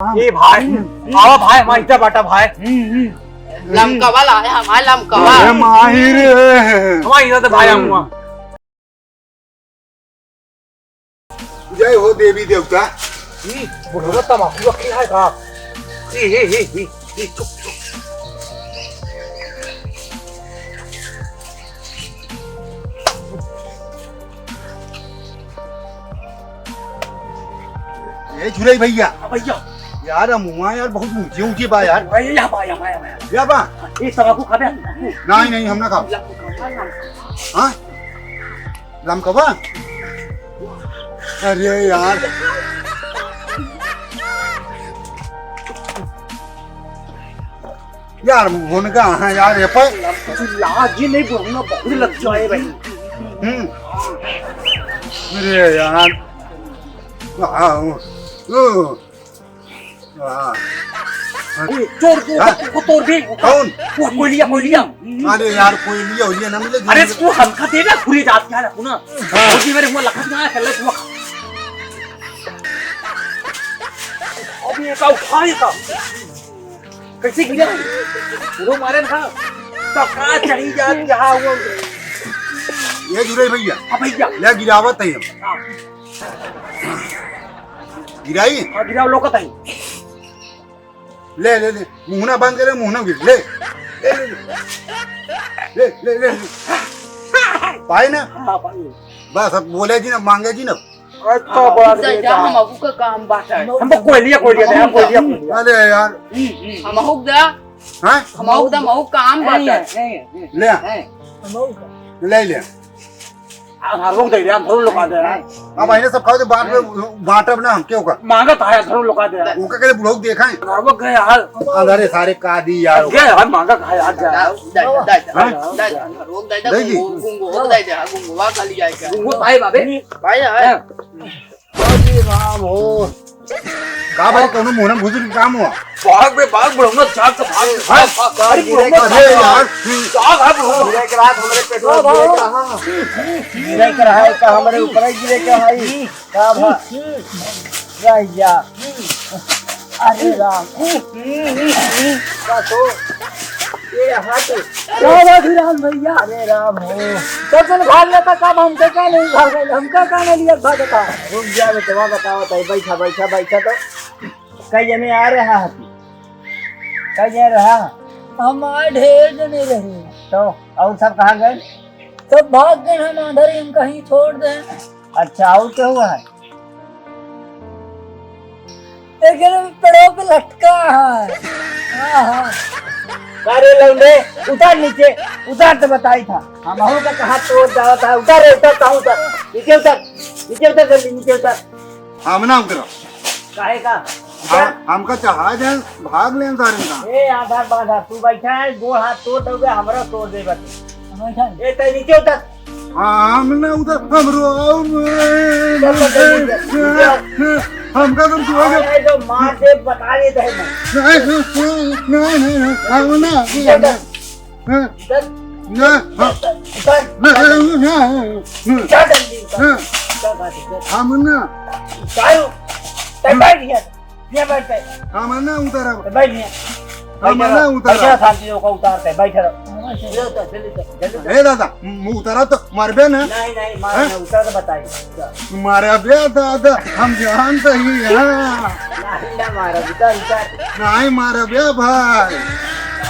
ये भाई आओ भाई हमारा इतना बाटा भाई लमका वाला है हमारा लमका वाला माहिर हमारा इधर तो भाई हुआ जय हो देवी देवता। बुढ़वा तमाकू रखी है का ये चुप चुप ये झुरई भैया भैया यार मुआ यार बहुत ऊंची ऊंची बा यार। यहाँ बा या बा ये तमाकू खाबे नहीं नहीं हम ना खाओ। हाँ लमकवा अरे यार यार भुनका है यार ये पर लाज ही नहीं बोलना बहुत लग जाए भाई अरे यार चोर को तोड़ दे कौन वो कोलिया अरे यार कोई लिया हो लिया ना मिले अरे तू हल्का दे ना पूरी जात क्या रखू ना क्योंकि मेरे मुंह लखत ना चल तू अब ये का उठाई का कैसे गिरा वो मारे ना तो का चढ़ी जात यहां वो ये जुरे भैया अब भैया ले गिरावत है गिराई और गिराव लोकत है ले ले ले मुहना बंद करे मुहना गिर ले ले ले ले पाए ना बस अब बोले जी ना मांगे जी ना अच्छा बड़ा जा हम अबू का काम बात है हमको कोयलिया दे हम कोयलिया अरे यार हम अबू दा हाँ हम अबू दा महू काम बात है ले ले हरवंग दे हम थोड़ा लुका दे अब आइने सब खाओ तो बाद में बांटब ना हम क्यों का मांगत है थोड़ा लुका दे उनका कहते बुढ़ऊ देखा है हरवंग गए यार अंधारे सारे कादी यार गए हम मांगा खाए आज जा गुंगो वा खाली जाएगा वो भाई बाबे भाई है राम हो का भाई कोनो मोहना भुजुर काम हुआ भाग बुढ़ऊ चाक से भाग अरे यार चाक है बुढ़ऊ गिरे के रात हमारे पेट में गिरे के रहा है का हमारे ऊपर गिरे के भाई का भैया अरे राम का तो ये हाथ राम भैया अरे राम हो तो चल भाग लेता कब हमसे क्या नहीं भाग गए हमका का नहीं लिया भागता रुक जा बेटा बताओ तो बैठा बैठा बैठा तो कई जने आ रहा है कई जने रहा हम ढेर जने रहे तो और सब कहाँ गए सब भाग गए हम अंदर ही कहीं छोड़ दे अच्छा और क्या हुआ है पेड़ों पे लटका है हाँ अरे लौंडे उतार नीचे उतार तो बताई था हम हूँ का कहा तोड़ जावा था उतार उतर उतर नीचे उतर जल्दी नीचे उतर हम ना उतरा काहे का हमका जहाज है भाग ले सारे का ए आधार बाधा तू बैठा है दो हाथ तोड़ दोगे हमरा तोड़ दे बस ए ते नीचे उतर हम ना उतर हमका तुम अरे जो मार दे बता दे दे नहीं हम ना हम ना बैठ गया ये बैठ हम ना उतरा बैठ गया हम ना उतरा बैठा शांति को उतारते बैठ रहो ए दादा उतरा तो मरबे ना नहीं मार उतर तो बताइए मारे बे दादा हम जानते ही हैं नहीं ना मारो उतर नहीं मारे बे भाई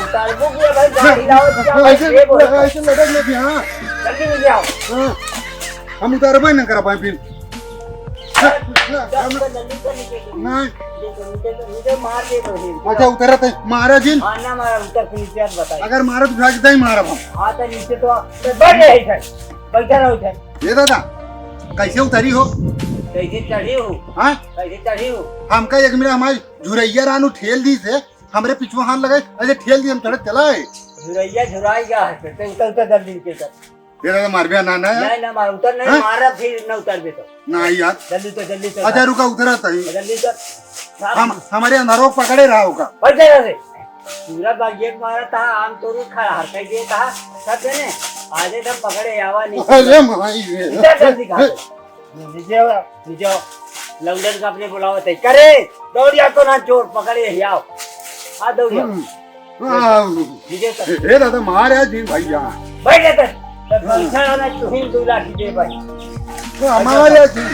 उतार वो गया भाई गाड़ी लाओ ऐसे लड़क ले हां जल्दी ले आओ हम उतारबे ना कर पाए फिर नहीं मार दे अच्छा उतरा तो मारा जिन ना मारा उतर के नीचे बताइए अगर मारा तो भाग ही मारा हम हाँ तो नीचे तो बैठ रहे थे बैठा रहो थे ये दादा कैसे उतरी हो कैसे चढ़ी हो हाँ कैसे चढ़ी हो हमका एक मिनट हमारी झुरैया रानू ठेल दी से हमरे पिछुआ हाथ लगाए ऐसे ठेल दी हम चढ़े चलाए झुरैया झुराई गया है फिर उतर जल्दी नीचे तक ये दादा मार भी ना नहीं ना मार उतर नहीं मारा फिर न उतर भी तो नहीं यार जल्दी तो अच्छा रुका उतरा था जल्दी तो हम हमारे अंधारों पकड़े रहा होगा बैठ जा से पूरा बागेट मारा था आम तोड़ खा हर कहीं दे कहा सब ने आधे दम पकड़े आवा नहीं अरे माई जल्दी कहा नीचे नीचे लौंडन का अपने बुलावा तय करे दौड़िया तो ना चोर पकड़े ही आओ आ दौड़िया डीजे कर ए दादा मारे जी भैया बैठ जा तो बैठा ना तुहिन दूला डीजे भाई मारे जी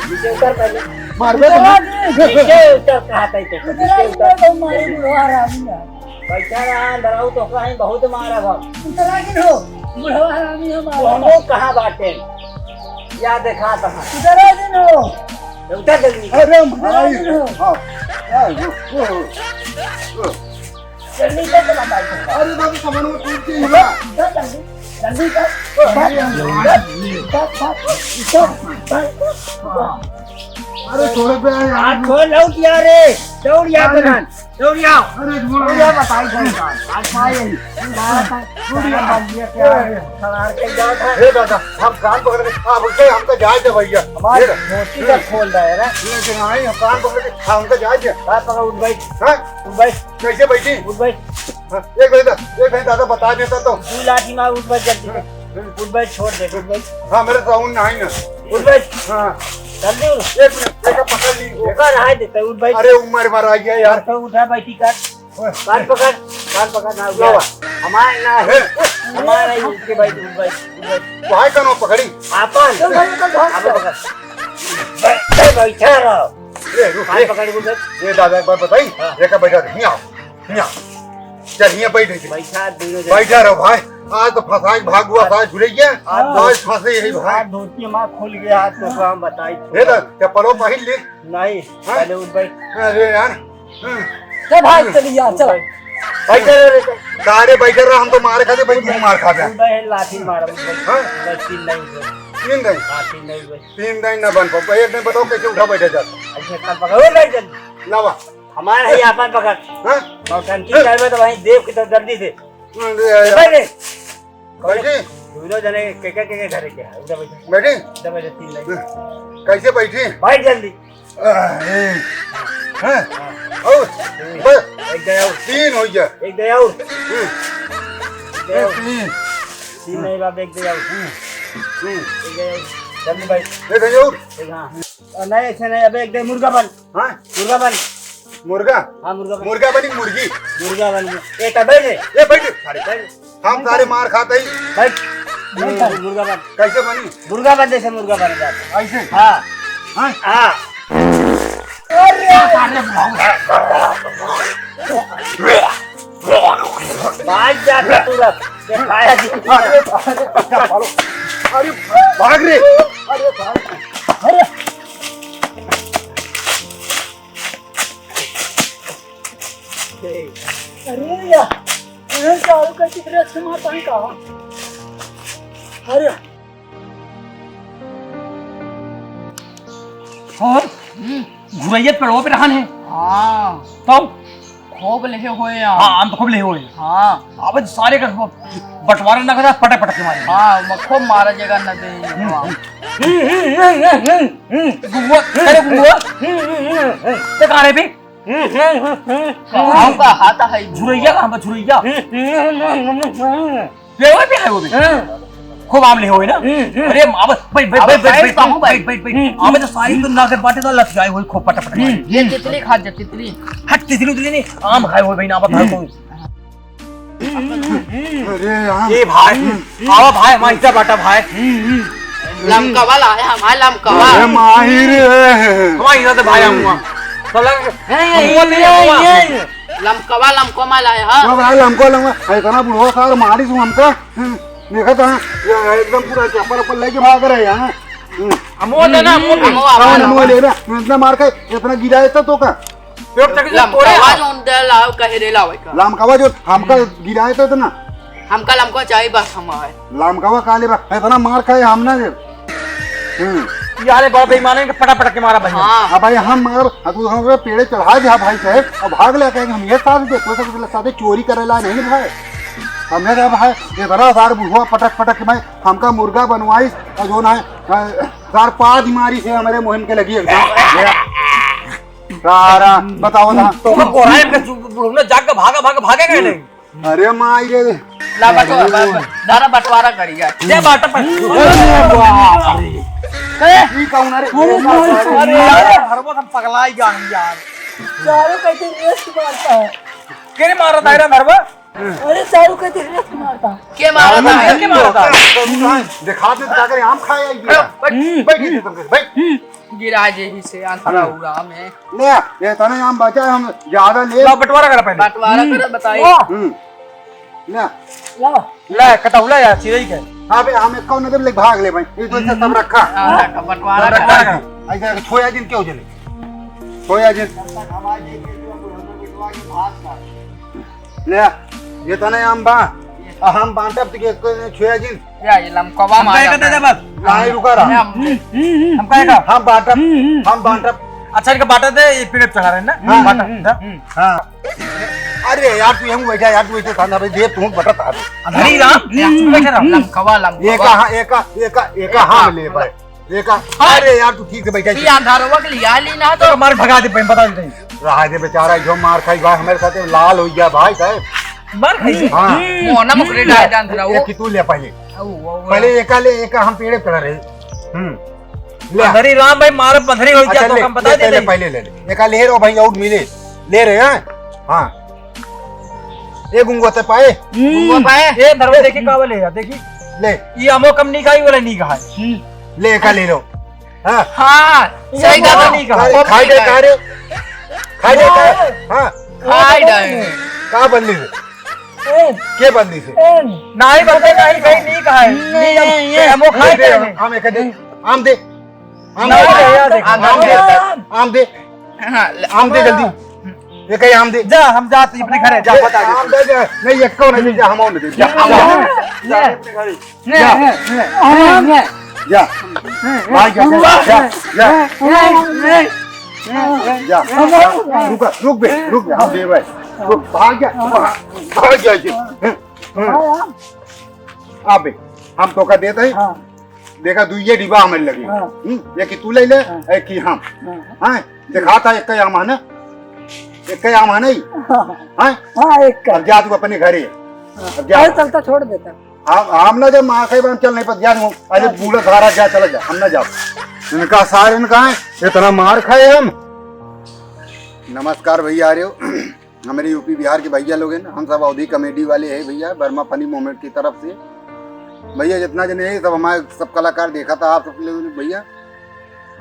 डीजे उतर पहले मार दे डीजे उतर कहा था तो डीजे उतर तो मारे बुढ़वा रामी बैठा रहा डराऊ तो कहीं बहुत मारा भाग उतरा के हो बुढ़वा रामी हमारा कहां बाटे या देखा था उतरा दिन हो उतर जल्दी अरे भाई जल्दी कर चला भाई अरे बाबू सामान में टूट गई है जल्दी कर अरे थोड़े पे हाथ खोल लो क्या रे दौड़िया करन दौड़िया अरे दौड़िया बताई सरकार आज माए दौड़िया बन गया क्या खड़ा के जाओ था हे दादा हम कान पकड़ के अब के हमको जाए दे भैया हमारे मोती का खोल रहा है ना ये नहीं हम कान पकड़ के हमको जाए दे हाथ पकड़ उठ बैठ हां उठ बैठ कैसे बैठी उठ बैठ एक भाई दादा बता देता तो तू लाठी मार उठ बैठ जल्दी से उठ बैठ छोड़ दे उठ बैठ हां मेरे साउंड नहीं ना उठ बैठ हां जल्दी उठ एक मिनट एक पकड़ ली ऊपर हाथ देते उठ बैठ अरे उम्र मार आ गया यार तो उठा बैठी कर कान पकड़ ना उठा हमारे ना हमारा ही उठ के बैठ उठ बैठ भाई कनो पकड़ी आपन आप पकड़ बैठा रहो ए रुक कान पकड़ उठ बैठ ये दादा एक बार बताई रेखा बैठा यहाँ चल यहाँ बैठे बैठा दोनों बैठा रहो भाई आज तो फंसाई भाग हुआ था झुले गया आज फंसे यही भाई हाथ धोती माँ खुल गया हाथ तो हम बताई हे ना चप्पलों पहन ले नहीं पहले उठ बैठ अरे यार चल भाग चली यार चल बैठे रे सारे बैठे रहो हम तो मार खाते भाई तू मार खाते उठ बैठ लाठी मार हाँ? तीन नहीं तीन दिन लाठी नहीं तीन दिन ना बन पाओ एक दिन बताओ कैसे उठा बैठे जाते ऐसे कान पकड़ नहीं जल्दी लावा हमारा ही आपन पकड़ हाँ टंकी चाहे तो वहीं देव की तो जल्दी से बैठे बैठे बैठी दोनों जने के घर के उधर बैठे बैठी उधर बैठे तीन नहीं कैसे बैठी बैठ जल्दी हाँ और बस एक दया तीन हो गया एक दया तीन तीन नहीं बाप एक दया एक दया जल्दी बैठ ये खजूर एक हाँ नहीं ऐसे नहीं अब एक दे मुर्गा बन हाँ मुर्गा बन मुर्गा हाँ मुर्गा बन मुर्गा बनी मुर्गी मुर्गा बन एक बैठ ये बैठ हम सारे मार खाते ही बैठ मुर्गा बन कैसे बनी मुर्गा बन जैसे मुर्गा बन जाता ऐसे हाँ हाँ हाँ बाज जाता तुरंत ये खाया जी अरे भाग रे अरे अरे यार अरे चालू का चित्र क्षमा पानी का अरे और घुरैया पेड़ों पे रहन है हाँ तो खूब लिखे हुए हैं हाँ हम तो खूब ले हुए हाँ अब सारे का बंटवारा ना करा पटक पटक के मारे हाँ खूब मारा जगह न दे गुआ अरे गुआ ते कहां रे बे कहाँ का हाथ है झुरैया कहां बा झुरैया पेड़ों पे है वो भी खूब आम ले हुए ना अरे अब बैठ आमे तो सारी तो ना के बाटे तो लग जाए हुई खूब पटक पटक ये तितली खा जा तितली हट तितली नहीं आम खाए हुए भाई ना भाई को अरे यार ये भाई आओ भाई हमारा इतना बाटा भाई लमका वाला है हमारा लमका अरे माहिर हमारा इतना तो भाई हम हुआ तो लग लमका माला है हाँ अब भाई हमको लंगा इतना बुढ़वा सार मारी तू हमको देखा था एकदम पूरा चप्पल ऊपर लेके भाग रहे हैं अमो ना अमो मुंह ले रहा इतना मार के इतना गिराया था तो का पेट तक लमका जो उनके लाओ कहे रे लाओ का लामकावा जो हमका गिराया था इतना हमका लमका चाहिए बस हमारे लामकावा काले बा इतना मार खाए हमने यार बड़ा बेईमान है कि पटा पटक के मारा भाई हाँ अब भाई हम मगर तू हमें पेड़े चढ़ा दिया भाई साहब अब भाग ले कहेंगे हम ये साथ देखो सब साथ चोरी करेला नहीं भाई हमने कहा भाई इतना सार बुढ़वा पटक पटक के भाई हमका मुर्गा बनवाई और जो ना सार पाद मारी से हमारे मोहन के लगी एकदम सारा बताओ ना तो मैं कोराए में जाग के भागेगा नहीं अरे माई रे ला बटवारा करिए दे बाटा पर ई कौन अरे अरे यार हरबो हम पगला ही जान यार चारों कहते रेस्ट मारता है। केने मारा दायरा नरवा अरे चारों कहते रेस्ट मारता है। के मारा था के मारा था दिखा दे क्या करे आम खाया बैठ बैठ गिरा जे ही से अंतरा हुआ में ले ये तने आम बचा हम ज्यादा ले ला बंटवारा कर पहले बंटवारा कर बताई ले ला ले कटौला यार सीधे ही के अबे हम एक कौन ले भाग ले भाई ये तो से सब रखा बंटवारा कर ऐसे छोया जिन क्यों जले छोया जिन ले ये तने आम बा हम बांटब के छोया जिन या ये लमकवा मारा दे दे बस लाई रुका रहा हम कहेगा हम बांटब अच्छा इनका बाटा दे ये पीढ़े चढ़ा रहे हैं ना बाटा हां अरे यार तू हम बैठा यार तू ऐसे खाना भाई दे तू बटा था धरी राम बैठे रहो लमकवा एक हम ले भाई एक अरे यार तू ठीक से बैठा ये अंधारवा के लिया ली ना तो मार भगा दे बता दे रहा दे बेचारा जो मार खाई भाई हमारे साथ लाल हो गया भाई साहब मार खाई हां मोना मुकरे डाल दे अंधारा वो एक तू ले पहले एक हम पेड़े चढ़ रहे ले धरी राम भाई मार पथरी हो गया तो हम बता दे पहले ले एक ले रो भाई आउट मिले ले रहे हैं हां ये गुंगोते पाए वो पाए ये दरवाजे देखी कावल है देखी ले ये हमो कम नहीं खाई वाला नहीं कहा ले का ले लो हां हां सही कहा नहीं कहा खाई दे का रे खाई दे हां खाई दे का बंदी से के बंदी से नहीं बंदे नहीं कहीं नहीं कहा है नहीं हमो खाई दे हम एक दे आम दे आम दे आम दे जल्दी ये कहीं आम दे जा हम जाते अपने घर जा बता दे आम दे नहीं एक को नहीं जा हम आम दे जा अपने घर जा भाई जा रुक बे हम दे भाई भाग जा अबे हम तो का देते हैं देखा तू ये डिब्बा हमें लगी ये कि तू ले ले एक की हम हां दिखा था एक आम है ना एक आम है नहीं हां एक अब जा तू अपने घरे अब जा चलता छोड़ देता हम ना जब मां के बाम चल नहीं पर जा अरे बूढ़ा धारा जा चला जा हम ना जा इनका सार इनका है इतना मार खाए हम नमस्कार भैया आ रहे हो हमारे यूपी बिहार के भैया लोग हैं ना हम सब अवधी कॉमेडी वाले हैं भैया बर्मा फनी मोमेंट की तरफ से भैया जितना जने है सब हमारे सब कलाकार देखा था आप सब लोग भैया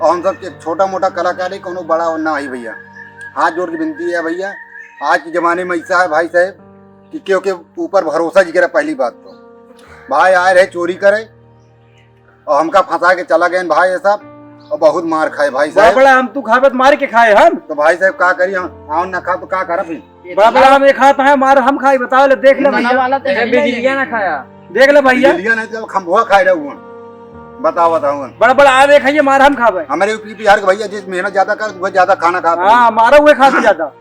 और हम सब एक छोटा मोटा कलाकार है कोनो बड़ा और ना है भैया हाथ जोड़ के विनती है भैया आज के ज़माने में ऐसा है भाई साहब कि क्योंकि ऊपर भरोसा जिक्र पहली बात तो भाई आए रहे चोरी करे और हमका फंसा के चला गए भाई ऐसा और बहुत मार खाए भाई साहब बड़ा हम तू खाबत मार के खाए हम तो भाई साहब का करी हम आओ ना खा तो का करा फिर बड़ा बड़ा हम एक खाता है मार हम खाई बताओ ले देख ले भैया बिजलियां ना खाया देख ले भैया लिया नहीं तो खंभुआ खाए रहे हुआ बताओ बड़ा बड़ा आ देखिए मार हम खावे हमारे यूपी बिहार के भैया जिस मेहनत ज्यादा कर वो ज्यादा खाना खाता हां मारा हुए खाते ज्यादा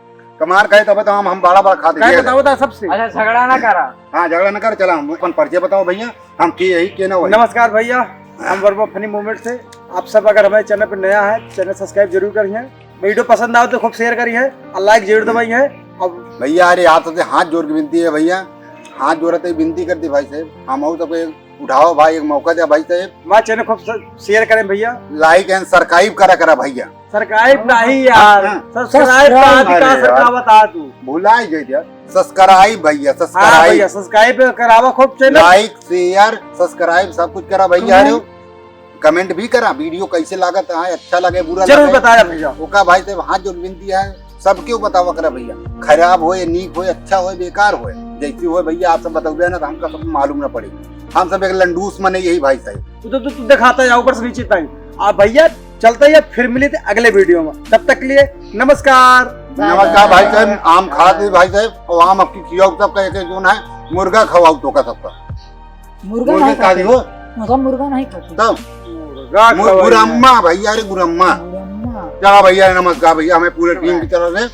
कमार खाए तब तो हम बड़ा बड़ा खाते क्या बताओ ता सबसे अच्छा झगड़ा ना करा हां झगड़ा ना कर चला हम अपन परिचय बताओ भैया हम की यही के ना हो नमस्कार भैया हम वर्मा फनी मोमेंट से आप सब अगर हमारे चैनल पर नया है चैनल सब्सक्राइब जरूर करिए वीडियो पसंद आए तो खूब शेयर करिए और लाइक जरूर दबाइए अब भैया अरे हाथ जोड़ के विनती है भैया हाथ जोड़ते विनती करती भाई साहब हम हो तो उठाओ भाई एक मौका दे भाई साहब हमारे चैनल खूब शेयर करें भैया लाइक एंड सब्सक्राइब करा भैया सब्सक्राइब नहीं यार सब्सक्राइब का सरकार बता तू भुला ही गई यार सब्सक्राइब भैया सब्सक्राइब करावा खूब चैनल लाइक शेयर सब्सक्राइब सब कुछ करा भैया अरे कमेंट भी करा वीडियो कैसे लागत है अच्छा लगे बुरा जरूर बताया भैया ओका भाई साहब हाथ जोड़ विनती है सब क्यों बतावा करा भैया खराब हो नीक हो अच्छा हो बेकार हो जैसी हो भैया आप सब बताओ ना तो हमका सब मालूम ना पड़ेगा हम सब एक लंडूस मने यही भाई साहब तू दिखाता है ऊपर से नीचे तक आप भैया चलते हैं फिर मिले थे अगले वीडियो में तब तक लिए नमस्कार भाई साहब आम खाते भाई साहब और आम आपकी खिलाओ सबका एक जोन है मुर्गा खवाओ तो का सबका मुर्गा खा दी हो मुर्गा नहीं खाते तब गुरम्मा भैया अरे गुरम्मा चलो भैया नमस्कार भैया हमें पूरे टीम की तरफ से